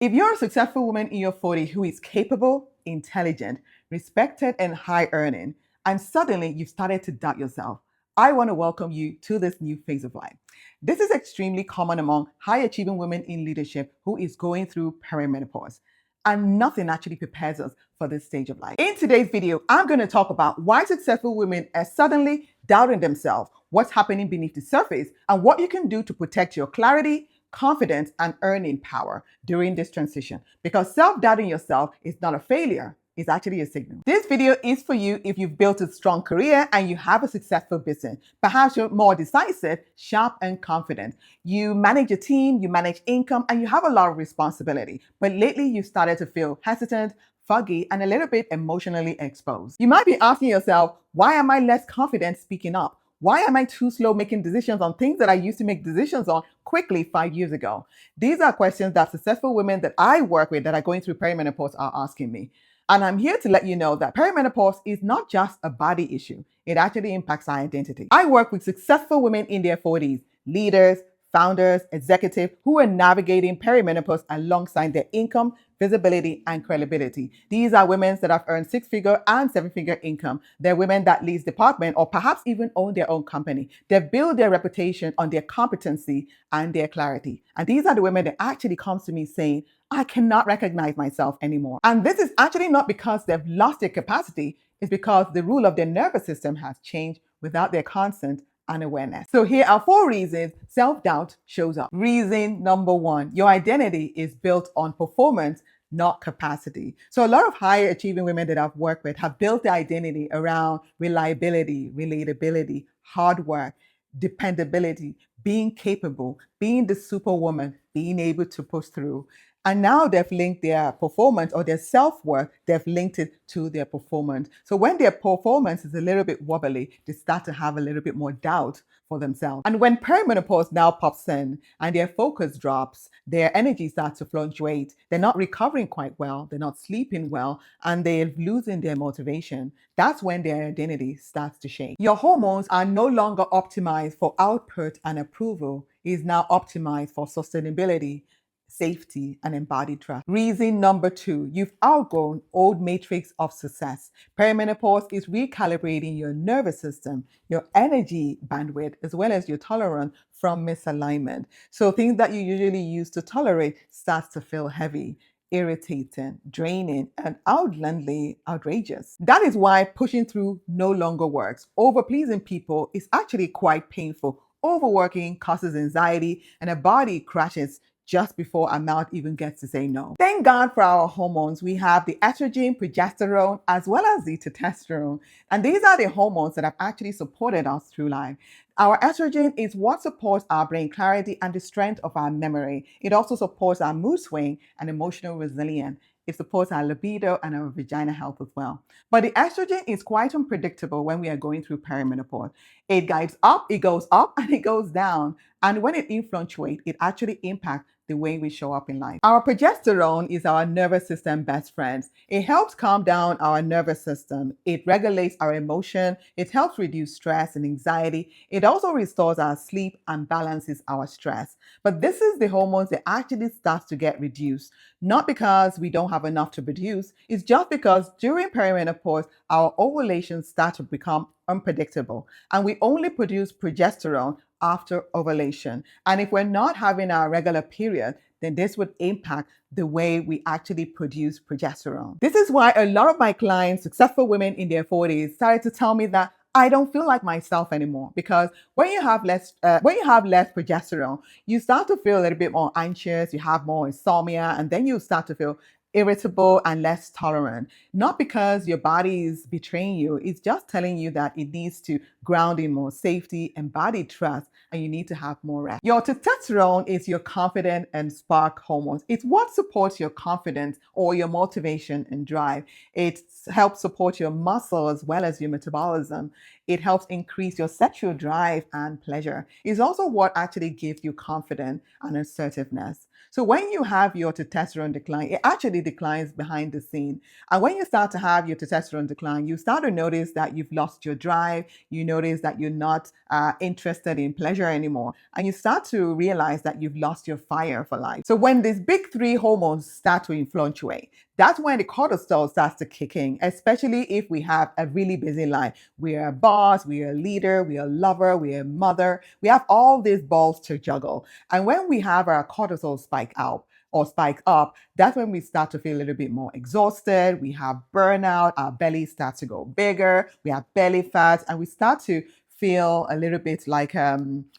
If you're a successful woman in your 40s who is capable, intelligent, respected, and high earning, and suddenly you've started to doubt yourself, I want to welcome you to this new phase of life. This is extremely common among high achieving women in leadership who is going through perimenopause. And nothing actually prepares us for this stage of life. In today's video, I'm going to talk about why successful women are suddenly doubting themselves, what's happening beneath the surface, and what you can do to protect your clarity, confidence, and earning power during this transition. Because self-doubting yourself is not a failure, it's actually a signal. This video is for you if you've built a strong career and you have a successful business. Perhaps you're more decisive, sharp, and confident. You manage a team, you manage income, and you have a lot of responsibility. But lately you started to feel hesitant, foggy, and a little bit emotionally exposed. You might be asking yourself, why am I less confident speaking up? Why am I too slow making decisions on things that I used to make decisions on quickly 5 years ago? These are questions that successful women that I work with that are going through perimenopause are asking me. And I'm here to let you know that perimenopause is not just a body issue. It actually impacts our identity. I work with successful women in their 40s, leaders, founders, executives who are navigating perimenopause alongside their income, visibility, and credibility. These are women that have earned six-figure and seven-figure income. They're women that lead department or perhaps even own their own company. They build their reputation on their competency and their clarity. And these are the women that actually comes to me saying, I cannot recognize myself anymore. And this is actually not because they've lost their capacity. It's because the rule of their nervous system has changed without their consent and awareness. So here are 4 reasons self-doubt shows up. Reason number 1, your identity is built on performance, not capacity. So a lot of high achieving women that I've worked with have built their identity around reliability, relatability, hard work, dependability, being capable, being the superwoman, being able to push through. And now they've linked their performance or their self-worth, they've linked it to their performance. So when their performance is a little bit wobbly, they start to have a little bit more doubt for themselves. And when perimenopause now pops in and their focus drops, their energy starts to fluctuate, they're not recovering quite well, they're not sleeping well, and they're losing their motivation. That's when their identity starts to shake. Your hormones are no longer optimized for output and approval, is now optimized for sustainability, safety, and embodied trust. Reason number 2, you've outgrown old matrix of success. Perimenopause is recalibrating your nervous system, your energy bandwidth, as well as your tolerance from misalignment. So things that you usually used to tolerate starts to feel heavy, irritating, draining, and outlandly outrageous. That is why pushing through no longer works. Overpleasing people is actually quite painful. Overworking causes anxiety and a body crashes just before our mouth even gets to say no. Thank God for our hormones. We have the estrogen, progesterone, as well as the testosterone. And these are the hormones that have actually supported us through life. Our estrogen is what supports our brain clarity and the strength of our memory. It also supports our mood swing and emotional resilience. It supports our libido and our vagina health as well. But the estrogen is quite unpredictable when we are going through perimenopause. It guides up, it goes up, and it goes down. And when it fluctuates, it actually impacts the way we show up in life. Our progesterone is our nervous system best friend. It helps calm down our nervous system. It regulates our emotion. It helps reduce stress and anxiety. It also restores our sleep and balances our stress. But this is the hormones that actually starts to get reduced. Not because we don't have enough to produce. It's just because during perimenopause, our ovulations start to become unpredictable. And we only produce progesterone after ovulation. And if we're not having our regular period, then this would impact the way we actually produce progesterone. This is why a lot of my clients, successful women in their 40s, started to tell me that I don't feel like myself anymore, because when you have less progesterone, you start to feel a little bit more anxious, you have more insomnia, and then you start to feel irritable and less tolerant. Not because your body is betraying you, it's just telling you that it needs to ground in more safety, embodied trust, and you need to have more rest. Your testosterone is your confidence and spark hormones. It's what supports your confidence or your motivation and drive. It helps support your muscle as well as your metabolism. It helps increase your sexual drive and pleasure. It's also what actually gives you confidence and assertiveness. So when you have your testosterone decline, it actually declines behind the scene. And when you start to have your testosterone decline, you start to notice that you've lost your drive. You notice that you're not interested in pleasure pleasure anymore. And you start to realize that you've lost your fire for life. So when these big three hormones start to fluctuate, that's when the cortisol starts to kick in, especially if we have a really busy life. We are a boss, we are a leader, we are a lover, we are a mother. We have all these balls to juggle. And when we have our cortisol spike out, or spike up, that's when we start to feel a little bit more exhausted. We have burnout, our belly starts to go bigger, we have belly fat, and we start to feel a little bit like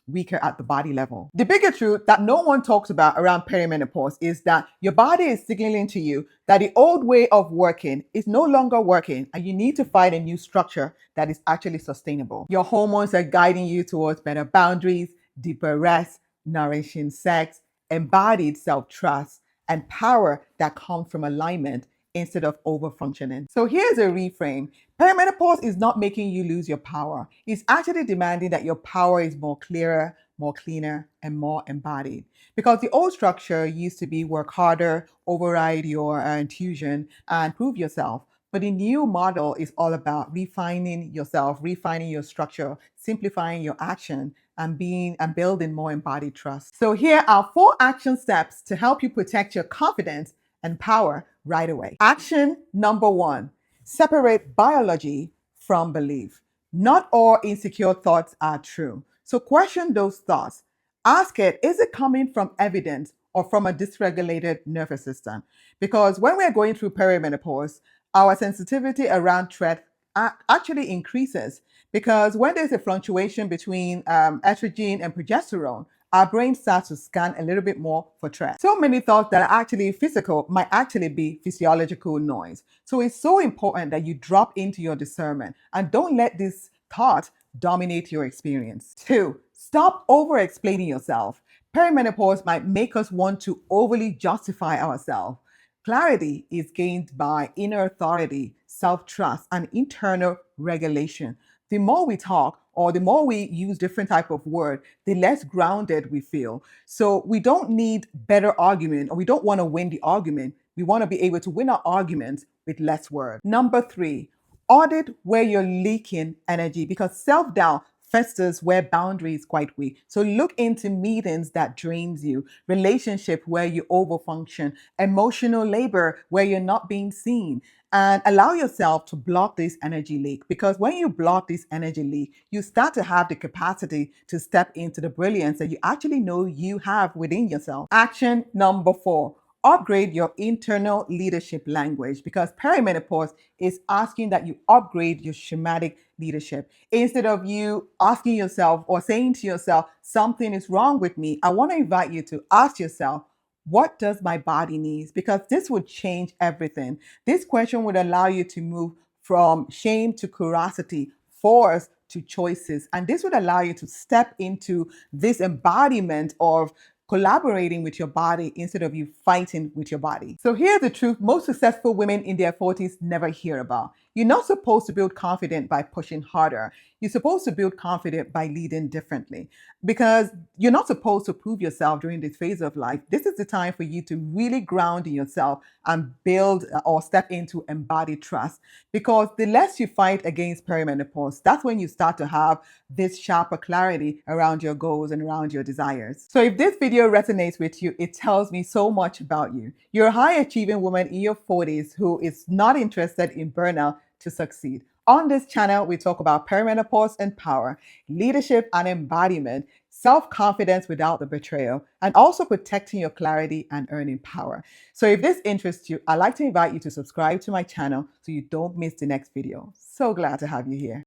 weaker at the body level. The bigger truth that no one talks about around perimenopause is that your body is signaling to you that the old way of working is no longer working and you need to find a new structure that is actually sustainable. Your hormones are guiding you towards better boundaries, deeper rest, nourishing sex, embodied self-trust, and power that comes from alignment instead of over-functioning. So here's a reframe. Perimenopause is not making you lose your power. It's actually demanding that your power is more clearer, more cleaner, and more embodied. Because the old structure used to be work harder, override your intuition, and prove yourself. But the new model is all about refining yourself, refining your structure, simplifying your action, and building more embodied trust. So here are 4 action steps to help you protect your confidence and power right away. Action number 1, separate biology from belief. Not all insecure thoughts are true. So question those thoughts. Ask it, is it coming from evidence or from a dysregulated nervous system? Because when we're going through perimenopause, our sensitivity around threat actually increases, because when there's a fluctuation between estrogen and progesterone, our brain starts to scan a little bit more for threat. So many thoughts that are actually physical might actually be physiological noise. So it's so important that you drop into your discernment and don't let this thought dominate your experience. 2, stop over-explaining yourself. Perimenopause might make us want to overly justify ourselves. Clarity is gained by inner authority, self-trust, and internal regulation. The more we talk or the more we use different type of word, the less grounded we feel. So we don't need better argument, or we don't want to win the argument. We want to be able to win our arguments with less words. Number 3, audit where you're leaking energy, because self-doubt festers where boundary is quite weak. So look into meetings that drains you, relationship where you overfunction, emotional labor where you're not being seen, and allow yourself to block this energy leak. Because when you block this energy leak, you start to have the capacity to step into the brilliance that you actually know you have within yourself. Action number 4, upgrade your internal leadership language, because perimenopause is asking that you upgrade your shamanic leadership. Instead of you asking yourself or saying to yourself, something is wrong with me, I want to invite you to ask yourself, what does my body need? Because this would change everything. This question would allow you to move from shame to curiosity, force to choices. And this would allow you to step into this embodiment of collaborating with your body instead of you fighting with your body. So here's the truth most successful women in their 40s never hear about. You're not supposed to build confidence by pushing harder. You're supposed to build confidence by leading differently, because you're not supposed to prove yourself during this phase of life. This is the time for you to really ground in yourself and build or step into embodied trust, because the less you fight against perimenopause, that's when you start to have this sharper clarity around your goals and around your desires. So if this video resonates with you, it tells me so much about you. You're a high achieving woman in your 40s who is not interested in burnout to succeed. On this channel, we talk about perimenopause and power, leadership and embodiment, self-confidence without the betrayal, and also protecting your clarity and earning power. So if this interests you, I'd like to invite you to subscribe to my channel so you don't miss the next video. So glad to have you here.